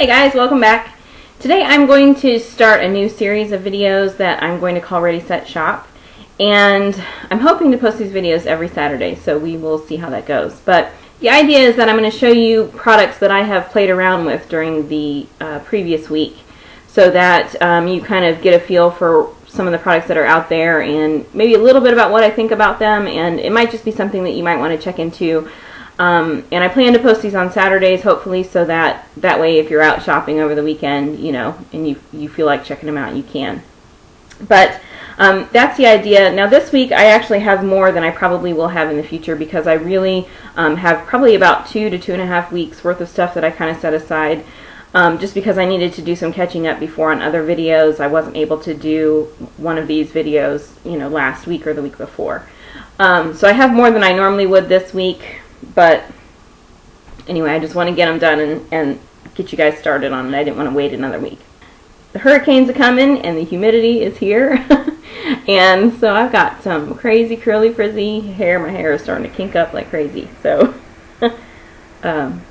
Hey guys, welcome back. Today I'm going to start a new series of videos that I'm going to call Ready Set Shop, and I'm hoping to post these videos every Saturday, so we will see how that goes. But the idea is that I'm going to show you products that I have played around with during the previous week, so that you kind of get a feel for some of the products that are out there and maybe a little bit about what I think about them, and it might just be something that you might want to check into. And I plan to post these on Saturdays, hopefully, so that way if you're out shopping over the weekend, you know, and you feel like checking them out, you can. But that's the idea. Now this week I actually have more than I probably will have in the future, because I really have probably about 2 to 2.5 weeks worth of stuff that I kind of set aside, just because I needed to do some catching up before on other videos. I wasn't able to do one of these videos, you know, last week or the week before. So I have more than I normally would this week. But anyway, I just want to get them done and get you guys started on it. I didn't want to wait another week. The hurricanes are coming and the humidity is here. And so I've got some crazy curly frizzy hair. My hair is starting to kink up like crazy. So anybody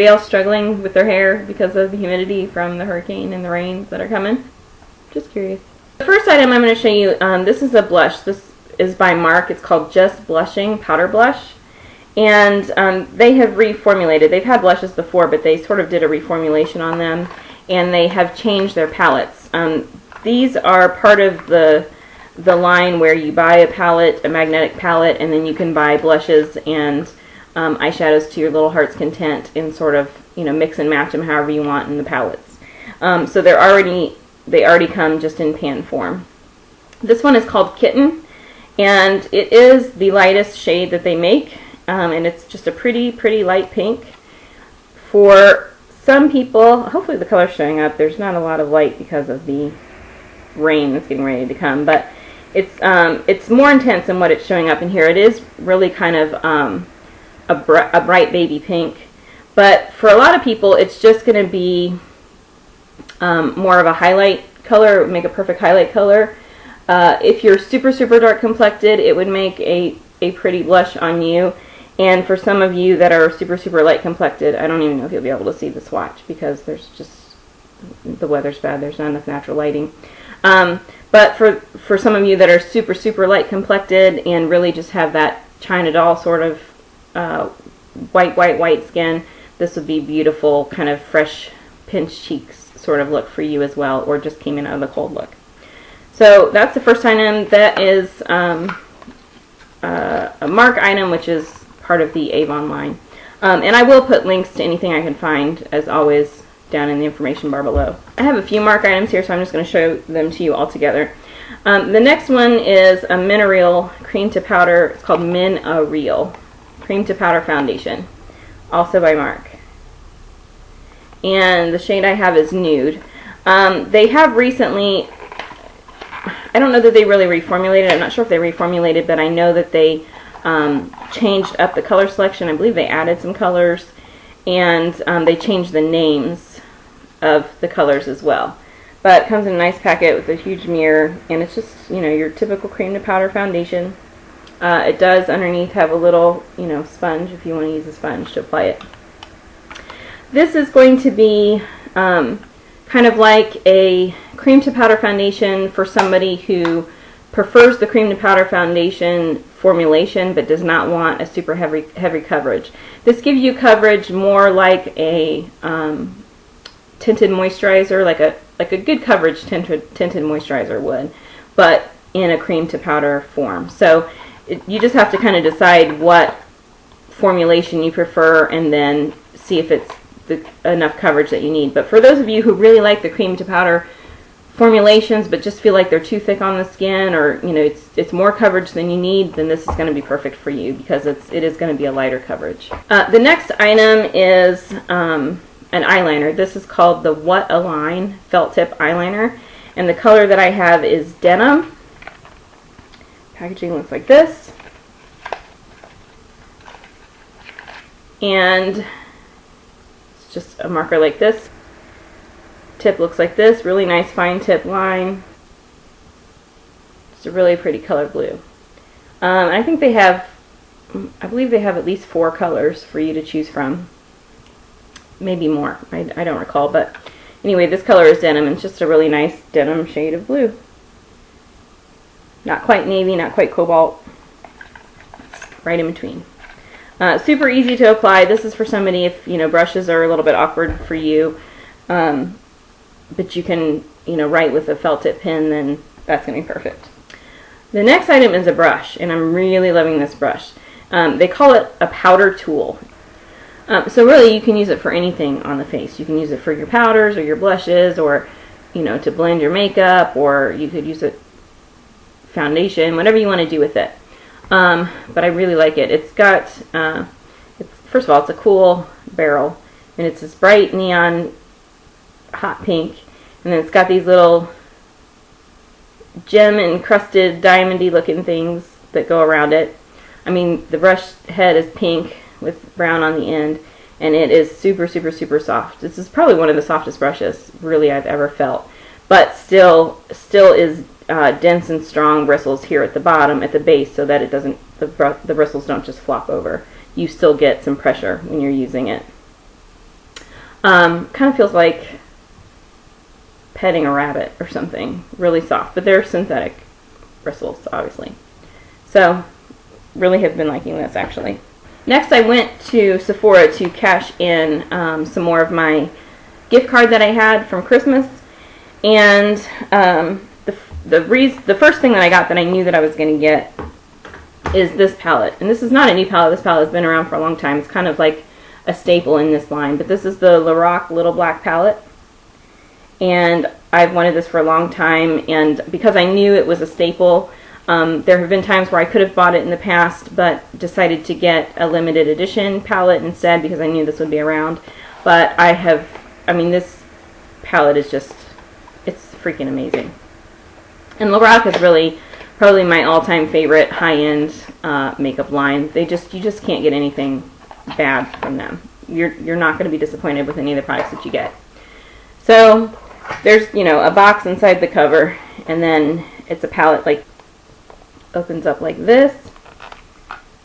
else struggling with their hair because of the humidity from the hurricane and the rains that are coming? Just curious. The first item I'm going to show you, this is a blush. This is by Mark. It's called Just Blushing Powder Blush, and they have reformulated. They've had blushes before, but they sort of did a reformulation on them, and they have changed their palettes. These are part of the line where you buy a palette, a magnetic palette, and then you can buy blushes and eyeshadows to your little heart's content and sort of, you know, mix and match them however you want in the palettes. So they already come just in pan form. This one is called Kitten, and it is the lightest shade that they make, and it's just a pretty light pink. For some people, hopefully the color's showing up. There's not a lot of light because of the rain that's getting ready to come, but it's more intense than what it's showing up in here. It is really kind of a bright baby pink, but for a lot of people it's just going to be more of a highlight color. It would make a perfect highlight color. If you're super dark complected, it would make a pretty blush on you. And for some of you that are super light complected, I don't even know if you'll be able to see the swatch because there's just, the weather's bad, there's not enough natural lighting. But for some of you that are super light complected and really just have that China doll sort of white skin, this would be beautiful, kind of fresh pinched cheeks sort of look for you as well, or just came in out of the cold look. So that's the first item. That is a Mark item, which is part of the Avon line. And I will put links to anything I can find, as always, down in the information bar below. I have a few Mark items here, so I'm just going to show them to you all together. The next one is a Minereal Cream to Powder. It's called Minereal Cream to Powder Foundation, also by Mark. And the shade I have is Nude. They have recently, I don't know that they really reformulated. I'm not sure if they reformulated, but I know that they changed up the color selection. I believe they added some colors, and they changed the names of the colors as well. But it comes in a nice packet with a huge mirror, and it's just, you know, your typical cream to powder foundation. It does underneath have a little, you know, sponge if you want to use a sponge to apply it. This is going to be kind of like a cream to powder foundation for somebody who prefers the cream to powder foundation formulation but does not want a super heavy coverage. This gives you coverage more like a tinted moisturizer, like a good coverage tinted moisturizer would, but in a cream to powder form. So you just have to kind of decide what formulation you prefer and then see if it's enough coverage that you need. But for those of you who really like the cream to powder formulations but just feel like they're too thick on the skin, or, you know, it's more coverage than you need, then this is going to be perfect for you, because it is going to be a lighter coverage. The next item is an eyeliner. This is called the What Align Felt Tip Eyeliner, and the color that I have is Denim. Packaging looks like this, and just a marker like this. Tip looks like this, really nice fine tip line. It's a really pretty color blue. I think I believe they have at least 4 colors for you to choose from. maybe more. I don't recall, but anyway, this color is denim, and it's just a really nice denim shade of blue. Not quite navy, not quite cobalt, right in between. Super easy to apply. This is for somebody if, you know, brushes are a little bit awkward for you, but you can, you know, write with a felt tip pen, then that's going to be perfect. The next item is a brush, and I'm really loving this brush. They call it a powder tool. So really you can use it for anything on the face. You can use it for your powders or your blushes, or, you know, to blend your makeup, or you could use it foundation, whatever you want to do with it. But I really like it. It's got, first of all, it's a cool barrel, and it's this bright neon hot pink, and then it's got these little gem encrusted diamondy looking things that go around it. I mean, the brush head is pink with brown on the end, and it is super, super, super soft. This is probably one of the softest brushes really I've ever felt, but still is dense and strong bristles here at the bottom, at the base, so that it doesn't, the bristles don't just flop over. You still get some pressure when you're using it. Kind of feels like petting a rabbit or something. Really soft, but they're synthetic bristles, obviously. So, really have been liking this, actually. Next, I went to Sephora to cash in some more of my gift card that I had from Christmas, and the first thing that I got that I knew that I was going to get is this palette. And this is not a new palette. This palette has been around for a long time. It's kind of like a staple in this line. But this is the Lorac Little Black palette. And I've wanted this for a long time. And because I knew it was a staple, there have been times where I could have bought it in the past, but decided to get a limited edition palette instead because I knew this would be around. But I mean, this palette is just, it's freaking amazing. And Lorac is really probably my all-time favorite high-end makeup line. You just can't get anything bad from them. You're not going to be disappointed with any of the products that you get. So there's, you know, a box inside the cover, and then it's a palette like opens up like this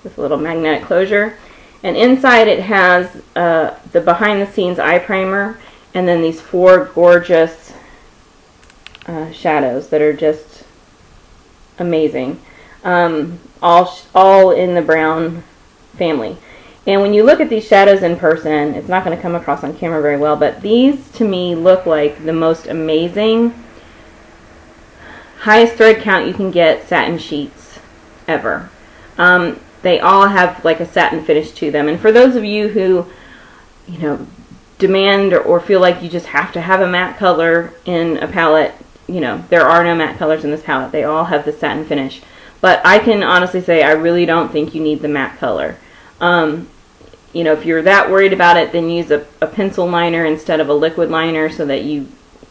with a little magnetic closure, and inside it has the behind-the-scenes eye primer, and then these 4 gorgeous shadows that are just amazing, all in the brown family. And when you look at these shadows in person, it's not going to come across on camera very well, but these to me look like the most amazing, highest thread count you can get satin sheets ever. They all have like a satin finish to them, and for those of you who, you know, demand or feel like you just have to have a matte color in a palette, you know, there are no matte colors in this palette. They all have the satin finish. But I can honestly say I really don't think you need the matte color. You know, if you're that worried about it, then use a pencil liner instead of a liquid liner so that you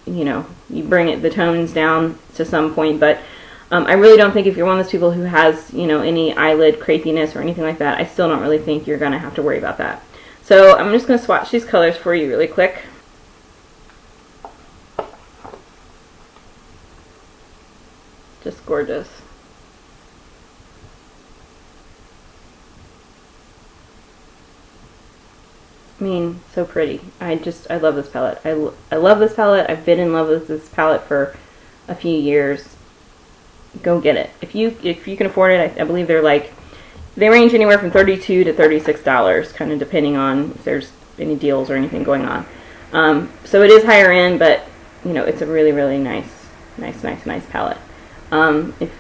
know, you bring the tones down to some point. But I really don't think if you're one of those people who has, you know, any eyelid crepiness or anything like that, I still don't really think you're going to have to worry about that. So I'm just going to swatch these colors for you really quick. Just gorgeous. I mean, so pretty. I love this palette. I love this palette. I've been in love with this palette for a few years. Go get it. If you can afford it, I believe they range anywhere from $32 to $36, kind of depending on if there's any deals or anything going on. So it is higher end, but you know, it's a really, really nice palette.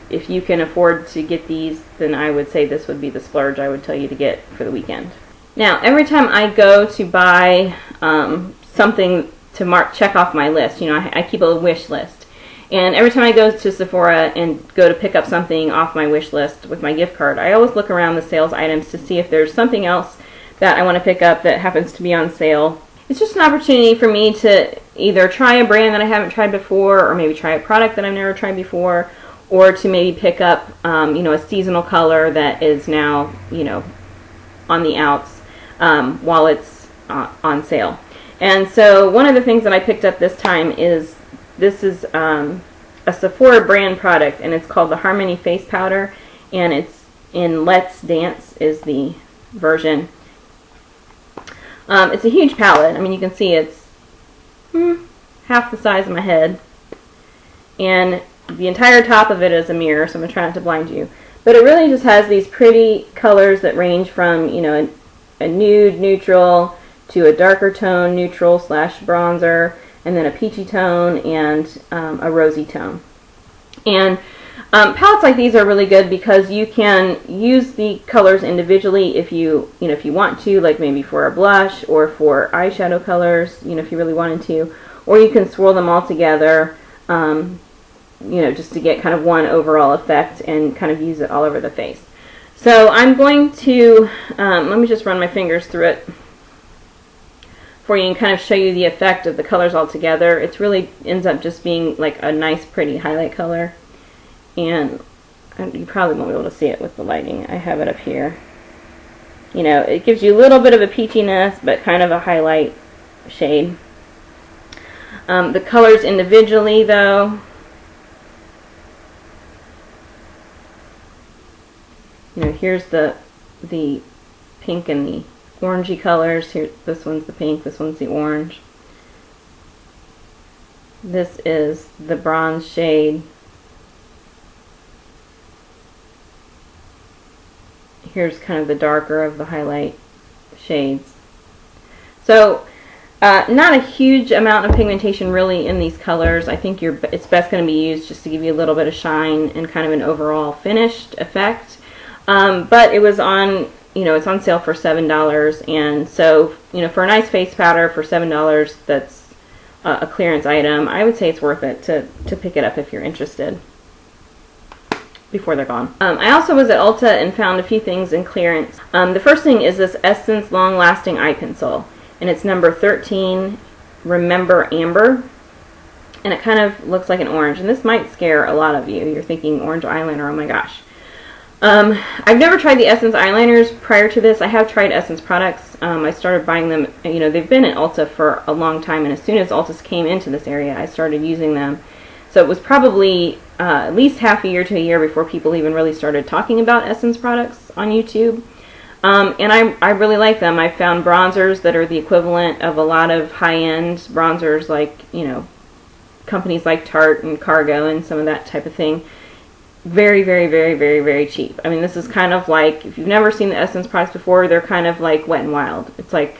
If you can afford to get these, then I would say this would be the splurge I would tell you to get for the weekend. Now, every time I go to buy something to check off my list, you know, I keep a wish list. And every time I go to Sephora and go to pick up something off my wish list with my gift card, I always look around the sales items to see if there's something else that I want to pick up that happens to be on sale. It's just an opportunity for me to either try a brand that I haven't tried before, or maybe try a product that I've never tried before, or to maybe pick up, you know, a seasonal color that is now, you know, on the outs while it's on sale. And so one of the things that I picked up this time is, this is a Sephora brand product, and it's called the Harmony Face Powder, and it's in Let's Dance is the version. It's a huge palette. I mean, you can see it's half the size of my head. And the entire top of it is a mirror, so I'm going to try not to blind you. But it really just has these pretty colors that range from, you know, a nude, neutral, to a darker tone, neutral / bronzer, and then a peachy tone, and a rosy tone. And palettes like these are really good because you can use the colors individually if you want to, like maybe for a blush or for eyeshadow colors, if you really wanted to, or you can swirl them all together, just to get kind of one overall effect and kind of use it all over the face. So I'm going to, let me just run my fingers through it for you and kind of show you the effect of the colors all together. It really ends up just being like a nice pretty highlight color. And you probably won't be able to see it with the lighting. I have it up here. It gives you a little bit of a peachiness, but kind of a highlight shade. The colors individually, though, here's the pink and the orangey colors. Here, this one's the pink, this one's the orange. This is the bronze shade. Here's kind of the darker of the highlight shades. So not a huge amount of pigmentation really in these colors. I think it's best going to be used just to give you a little bit of shine and kind of an overall finished effect. But it was on, it's on sale for $7, and so, for a nice face powder for $7, that's a clearance item. I would say it's worth it to pick it up if you're interested before they're gone. I also was at Ulta and found a few things in clearance. The first thing is this Essence Long Lasting Eye Pencil, and it's number 13, Remember Amber, and it kind of looks like an orange, and this might scare a lot of you. You're thinking orange eyeliner, oh my gosh. I've never tried the Essence eyeliners prior to this. I have tried Essence products. I started buying them, they've been at Ulta for a long time, and as soon as Ulta came into this area, I started using them. So it was probably at least half a year to a year before people even really started talking about Essence products on YouTube. And I really like them. I found bronzers that are the equivalent of a lot of high-end bronzers, like, companies like Tarte and Cargo and some of that type of thing. Very, very, very, very, very cheap. I mean, this is kind of like, if you've never seen the Essence products before, they're kind of like Wet n Wild. It's like,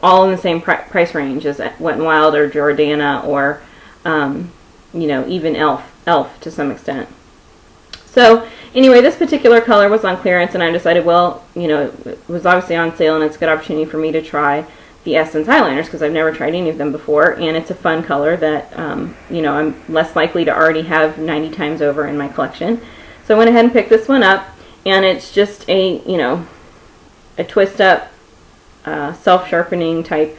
all in the same price range as Wet n Wild or Jordana or, even Elf to some extent. So anyway, this particular color was on clearance, and I decided, well, it was obviously on sale, and it's a good opportunity for me to try the Essence eyeliners because I've never tried any of them before, and it's a fun color that, I'm less likely to already have 90 times over in my collection. So I went ahead and picked this one up, and it's just a, a twist-up, self-sharpening type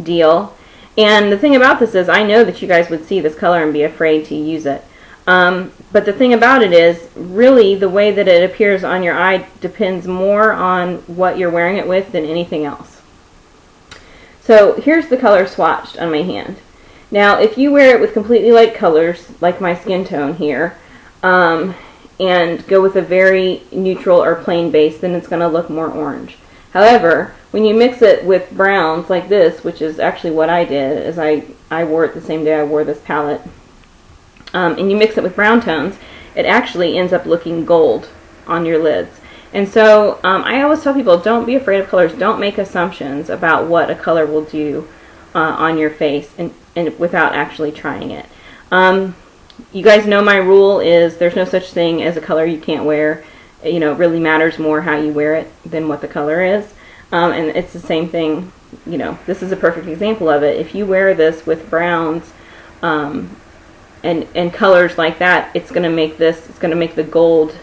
deal. And the thing about this is, I know that you guys would see this color and be afraid to use it. But the thing about it is, really, the way that it appears on your eye depends more on what you're wearing it with than anything else. So here's the color swatched on my hand. Now, if you wear it with completely light colors, like my skin tone here, and go with a very neutral or plain base, then it's going to look more orange. However, when you mix it with browns like this, which is actually what I did, is I wore it the same day I wore this palette, and you mix it with brown tones, it actually ends up looking gold on your lids. And so I always tell people, don't be afraid of colors. Don't make assumptions about what a color will do on your face and without actually trying it. You guys know my rule is there's no such thing as a color you can't wear. It really matters more how you wear it than what the color is. And it's the same thing, this is a perfect example of it. If you wear this with browns and colors like that, it's going to make the gold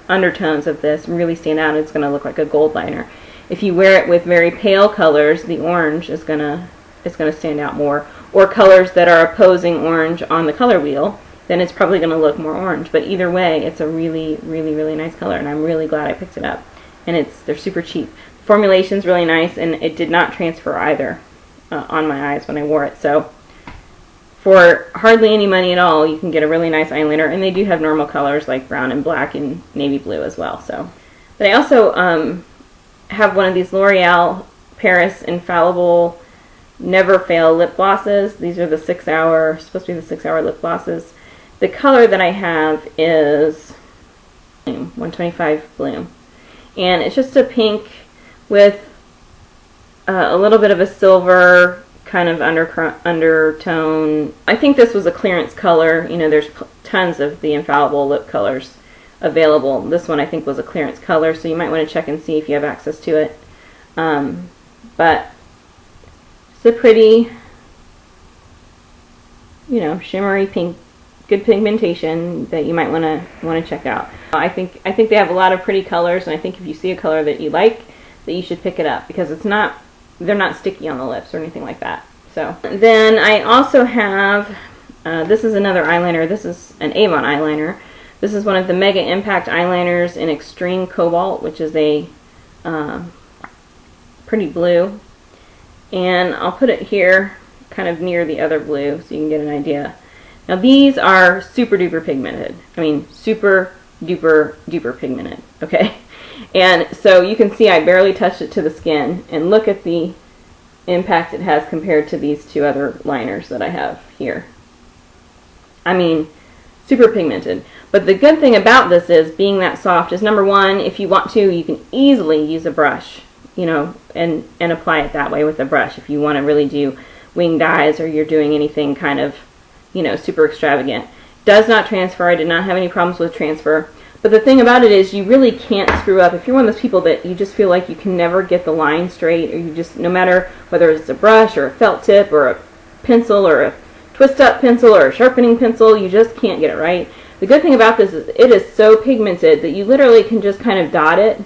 undertones of this really stand out. It's going to look like a gold liner. If you wear it with very pale colors, the orange is going to stand out more. Or colors that are opposing orange on the color wheel, then it's probably going to look more orange. But either way, it's a really, really, really nice color, and I'm really glad I picked it up. And they're super cheap. The formulation's really nice, and it did not transfer either on my eyes when I wore it. So for hardly any money at all, you can get a really nice eyeliner, and they do have normal colors like brown and black and navy blue as well. So, but I also have one of these L'Oreal Paris Infallible Never Fail lip glosses. These are the 6 hour, supposed to be the 6 hour lip glosses. The color that I have is 125 Bloom. And it's just a pink with a little bit of a silver kind of undertone. I think this was a clearance color. You know, there's tons of the Infallible lip colors available. This one I think was a clearance color, so you might want to check and see if you have access to it. But it's a pretty, you know, shimmery pink, good pigmentation that you might want to check out. I think they have a lot of pretty colors, and I think if you see a color that you like, that you should pick it up, because they're not sticky on the lips or anything like that. So then I also have this is another eyeliner. This is an Avon eyeliner. This is one of the Mega Impact eyeliners in Extreme Cobalt, which is a pretty blue. And I'll put it here kind of near the other blue so you can get an idea. Now these are super duper pigmented. I mean super duper duper pigmented, okay? And so you can see I barely touched it to the skin, and look at the impact it has compared to these two other liners that I have here. I mean, super pigmented. But the good thing about this is, being that soft, is number one, if you want to, you can easily use a brush, you know, and apply it that way with a brush if you want to really do winged eyes, or you're doing anything kind of, you know, super extravagant. Does not transfer. I did not have any problems with transfer. But the thing about it is, you really can't screw up. If you're one of those people that you just feel like you can never get the line straight, or you just, no matter whether it's a brush or a felt tip or a pencil or a twist up pencil or a sharpening pencil, you just can't get it right. The good thing about this is it is so pigmented that you literally can just kind of dot it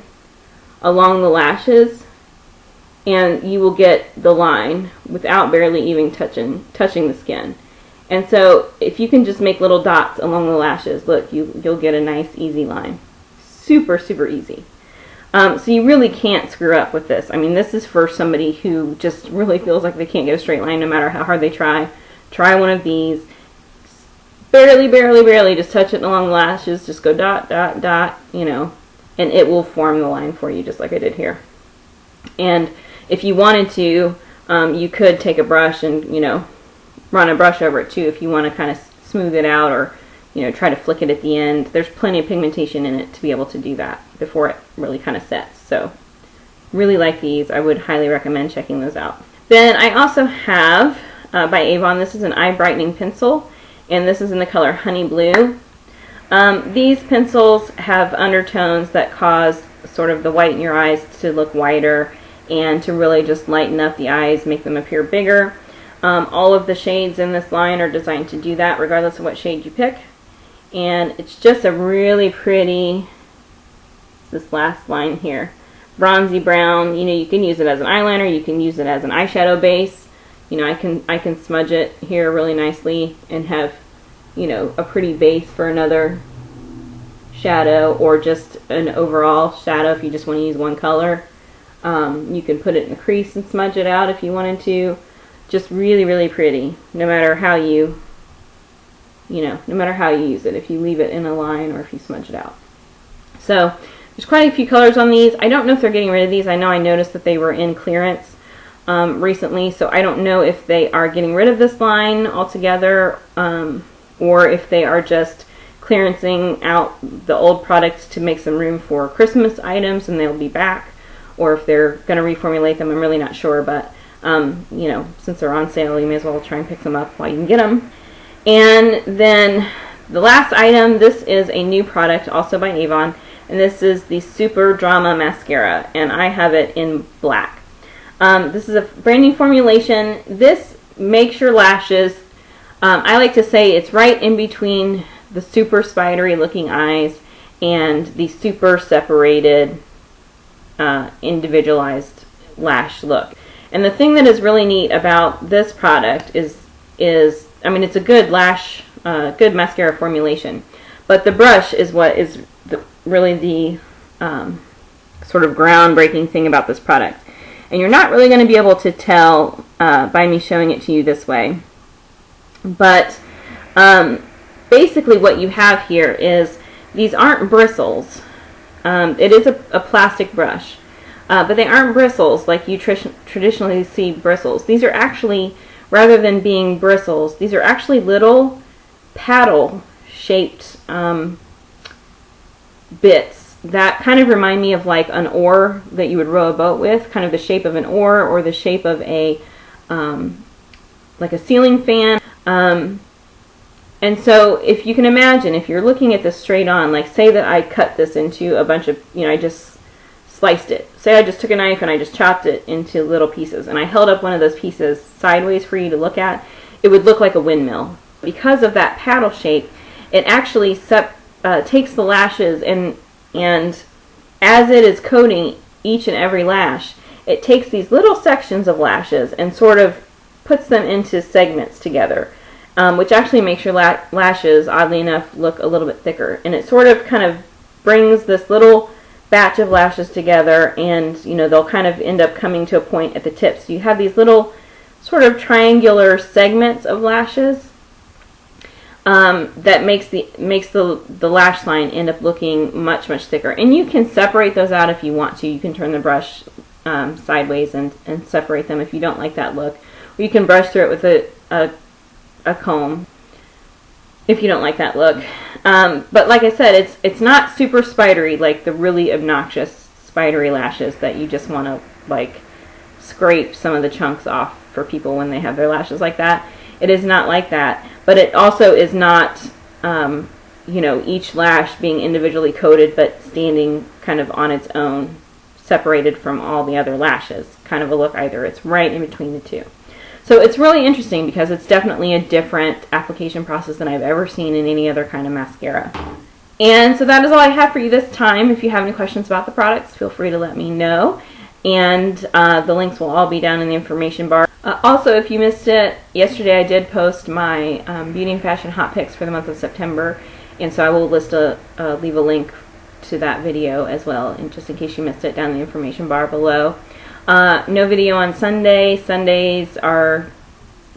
along the lashes, and you will get the line without barely even touching the skin. And so if you can just make little dots along the lashes, look, you'll get a nice easy line. Super, super easy. So you really can't screw up with this. I mean, this is for somebody who just really feels like they can't get a straight line no matter how hard they try. Try one of these. Barely, barely, barely just touch it along the lashes. Just go dot, dot, dot, you know, and it will form the line for you just like I did here. And if you wanted to, you could take a brush and, you know, run a brush over it too if you want to kind of smooth it out, or, you know, try to flick it at the end. There's plenty of pigmentation in it to be able to do that before it really kind of sets. So really like these. I would highly recommend checking those out. Then I also have by Avon, this is an eye brightening pencil, and this is in the color Honey Blue. These pencils have undertones that cause sort of the white in your eyes to look whiter, and to really just lighten up the eyes, make them appear bigger. All of the shades in this line are designed to do that regardless of what shade you pick. And it's just a really pretty, this last line here, bronzy brown. You know, you can use it as an eyeliner, you can use it as an eyeshadow base. You know, I can smudge it here really nicely and have, you know, a pretty base for another shadow, or just an overall shadow if you just want to use one color. You can put it in the crease and smudge it out if you wanted to. Just really, really pretty, no matter how no matter how you use it, if you leave it in a line or if you smudge it out. So there's quite a few colors on these. I don't know if they're getting rid of these. I know I noticed that they were in clearance recently, so I don't know if they are getting rid of this line altogether, or if they are just clearancing out the old products to make some room for Christmas items and they'll be back, or if they're going to reformulate them. I'm really not sure, but you know, since they're on sale, you may as well try and pick them up while you can get them. And then the last item, this is a new product also by Avon, and this is the Super Drama Mascara, and I have it in black. This is a brand new formulation. This makes your lashes, I like to say it's right in between the super spidery looking eyes and the super separated, individualized lash look. And the thing that is really neat about this product is I mean, it's a good lash, good mascara formulation, but the brush is what is really the sort of groundbreaking thing about this product. And you're not really going to be able to tell by me showing it to you this way, but basically what you have here is, these aren't bristles. It is a plastic brush. but they aren't bristles like you traditionally see bristles. These are actually, rather than being bristles, these are actually little paddle-shaped bits that kind of remind me of like an oar that you would row a boat with, kind of the shape of an oar or the shape of a like a ceiling fan. And so if you can imagine, if you're looking at this straight on, like say that I cut this into a bunch of, I just sliced it. Say I just took a knife and I just chopped it into little pieces and I held up one of those pieces sideways for you to look at, it would look like a windmill. Because of that paddle shape, it actually takes the lashes and as it is coating each and every lash, it takes these little sections of lashes and sort of puts them into segments together, which actually makes your lashes, oddly enough, look a little bit thicker. And it sort of kind of brings this little batch of lashes together, and they'll kind of end up coming to a point at the tips. So you have these little sort of triangular segments of lashes that makes the lash line end up looking much thicker. And you can separate those out if you want to. You can turn the brush sideways and separate them if you don't like that look. Or you can brush through it with a comb if you don't like that look. But like I said, it's not super spidery like the really obnoxious spidery lashes that you just want to like scrape some of the chunks off for people when they have their lashes like that. It is not like that, but it also is not each lash being individually coated but standing kind of on its own, separated from all the other lashes, kind of a look either. It's right in between the two. So it's really interesting because it's definitely a different application process than I've ever seen in any other kind of mascara. And so that is all I have for you this time. If you have any questions about the products, feel free to let me know. And the links will all be down in the information bar. Also, if you missed it, yesterday I did post my beauty and fashion hot picks for the month of September. And so I will leave a link to that video as well, and just in case you missed it, down in the information bar below. No video on Sunday. Sundays are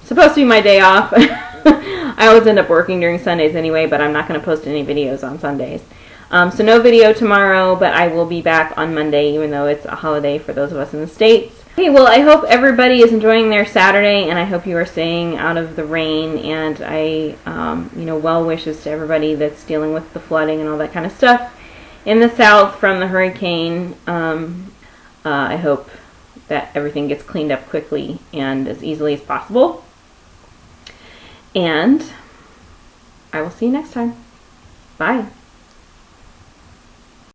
supposed to be my day off. I always end up working during Sundays anyway, but I'm not going to post any videos on Sundays. So no video tomorrow, but I will be back on Monday, even though it's a holiday for those of us in the States. Okay, well, I hope everybody is enjoying their Saturday, and I hope you are staying out of the rain, and I, well wishes to everybody that's dealing with the flooding and all that kind of stuff in the South from the hurricane. I hope that everything gets cleaned up quickly and as easily as possible. And I will see you next time. Bye.